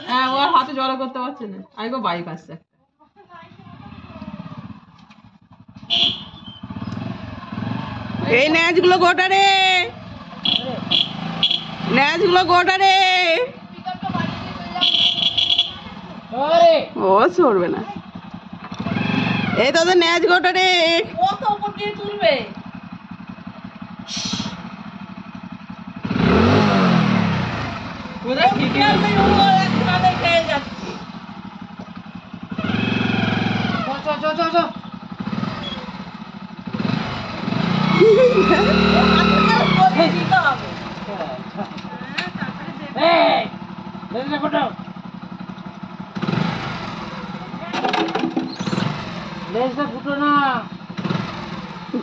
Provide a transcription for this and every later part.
হ্যাঁ, ওর হাতে জড়ো করতে পারছে না। আইগো বাইক আসছে। এই ন্যাচগুলো গোটা রে, ন্যাচগুলো গোটা রে। ও সরবে না। এই তোদের ন্যাচ গোটা রে। কত উপর দিয়ে তুলবে? ওরা ঠিকই আছে, ও একবারে খেয়ে যাচ্ছে। চ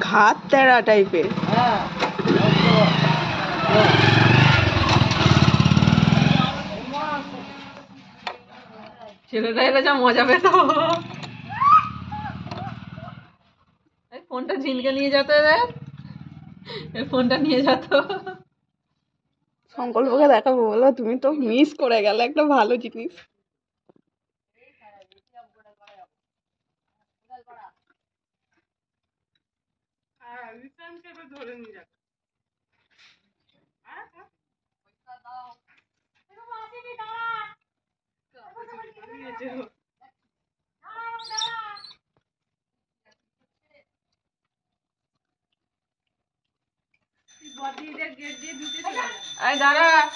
ঘাত তেরা টাইপের। ছেলেটা এলে যা মজা পেত। ফোনটা ঝিনকে নিয়ে যেতে রে, ফোনটা নিয়ে যেত। সংকল্পকে দেখাবো বলো, তুমি তো মিস করে গেলে একটা ভালো জিনিস। ধরে নিয়ে যাবে। দাঁড়া।